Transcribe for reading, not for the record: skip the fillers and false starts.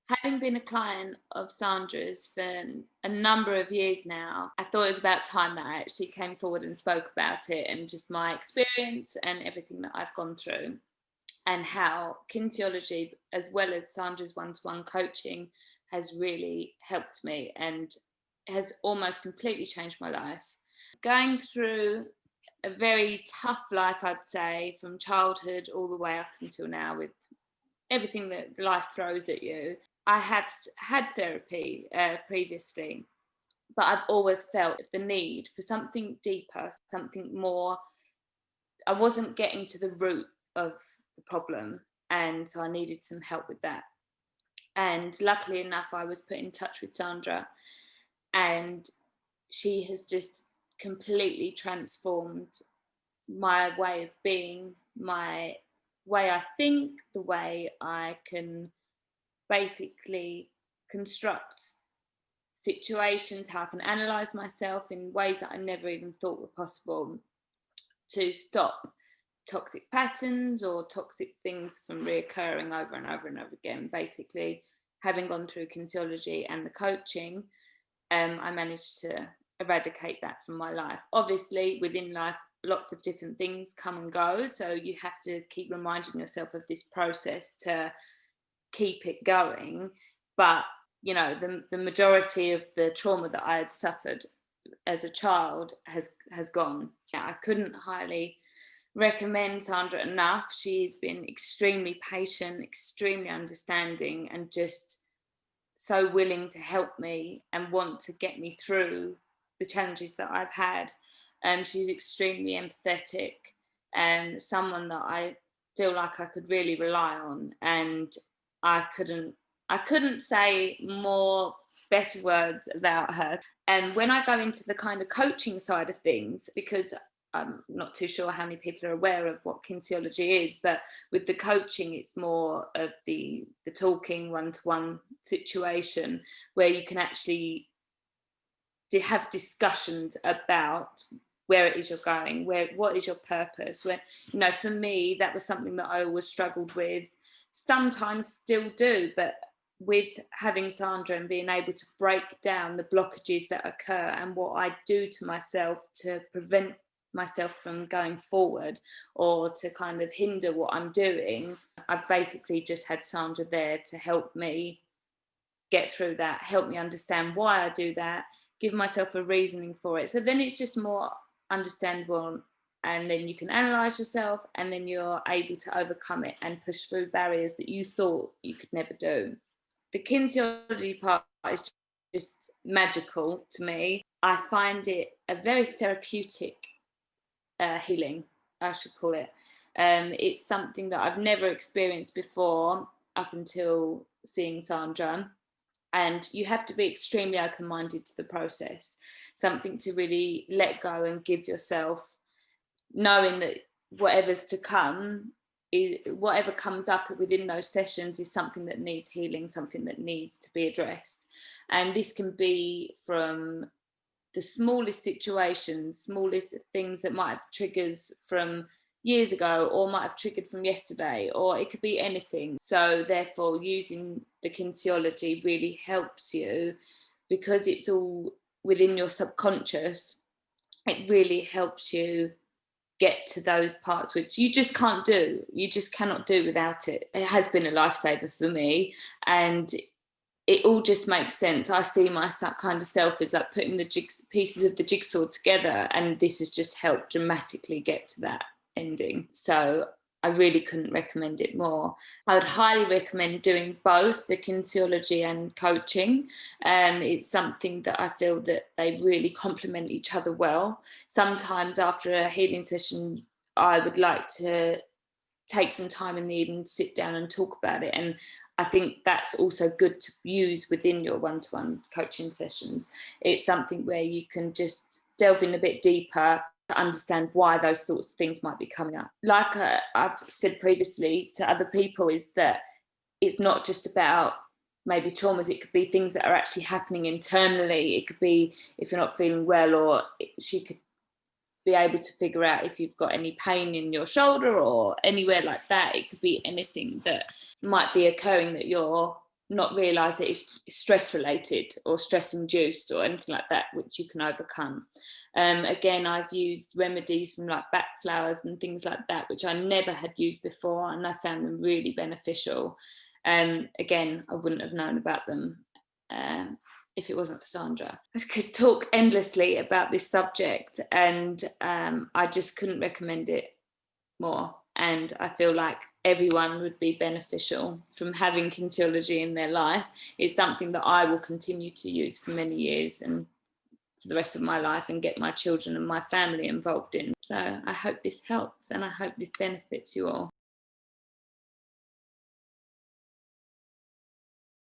Having been a client of Sandra's for a number of years now, I thought it was about time that I actually came forward and spoke about it and just my experience and everything that I've gone through, and how kinesiology, as well as Sandra's one-to-one coaching, has really helped me and has almost completely changed my life. Going through a very tough life, I'd say, from childhood all the way up until now, with everything that life throws at you. I have had therapy previously, but I've always felt the need for something deeper, something more. I wasn't getting to the root of the problem, and so I needed some help with that. And luckily enough, I was put in touch with Sandra, and she has just completely transformed my way of being, my way I think, the way I can basically construct situations, how I can analyze myself in ways that I never even thought were possible, to stop toxic patterns or toxic things from reoccurring over and over and over again. Basically, having gone through kinesiology and the coaching, I managed to eradicate that from my life. Obviously, within life, lots of different things come and go, so you have to keep reminding yourself of this process to keep it going. But you know, the majority of the trauma that I had suffered as a child has gone. Yeah, I couldn't highly recommend Sandra enough. She's been extremely patient, extremely understanding, and just so willing to help me and want to get me through the challenges that I've had. She's extremely empathetic and someone that I feel like I could really rely on. And I couldn't say more better words about her. And when I go into the kind of coaching side of things, because I'm not too sure how many people are aware of what kinesiology is, but with the coaching, it's more of the talking one-to-one situation where you can actually have discussions about where it is you're going, what is your purpose. Where, you know, for me, that was something that I always struggled with, sometimes still do, but with having Sandra and being able to break down the blockages that occur and what I do to myself to prevent myself from going forward or to kind of hinder what I'm doing, I've basically just had Sandra there to help me get through that, help me understand why I do that, give myself a reasoning for it. So then it's just more understandable, and then you can analyze yourself, and then you're able to overcome it and push through barriers that you thought you could never do. The kinesiology part is just magical to me. I find it a very therapeutic healing, I should call it. It's something that I've never experienced before up until seeing Sandra. And you have to be extremely open-minded to the process, something to really let go and give yourself, knowing that whatever's to come, whatever comes up within those sessions is something that needs healing, something that needs to be addressed. And this can be from the smallest situations, smallest things that might have triggers from years ago or might have triggered from yesterday, or it could be anything. So therefore, using the kinesiology really helps you, because it's all within your subconscious. It really helps you get to those parts which you just can't do. You just cannot do without it. It has been a lifesaver for me, and it all just makes sense. I see my kind of self as like putting the pieces of the jigsaw together, and this has just helped dramatically get to that ending. So I really couldn't recommend it more. I would highly recommend doing both the kinesiology and coaching. It's something that I feel that they really complement each other well. Sometimes after a healing session, I would like to take some time in the evening to sit down and talk about it. And I think that's also good to use within your one-to-one coaching sessions. It's something where you can just delve in a bit deeper to understand why those sorts of things might be coming up. Like I've said previously to other people, is that it's not just about maybe traumas. It could be things that are actually happening internally. It could be if you're not feeling well, or she could be able to figure out if you've got any pain in your shoulder or anywhere like that. It could be anything that might be occurring that you're not realise that it's stress related or stress induced or anything like that, which you can overcome. Again, I've used remedies from like bat flowers and things like that, which I never had used before, and I found them really beneficial. Again, I wouldn't have known about them if it wasn't for Sandra. I could talk endlessly about this subject, and I just couldn't recommend it more. And I feel like everyone would be beneficial from having kinesiology in their life. It's something that I will continue to use for many years and for the rest of my life, and get my children and my family involved in. So I hope this helps, and I hope this benefits you all.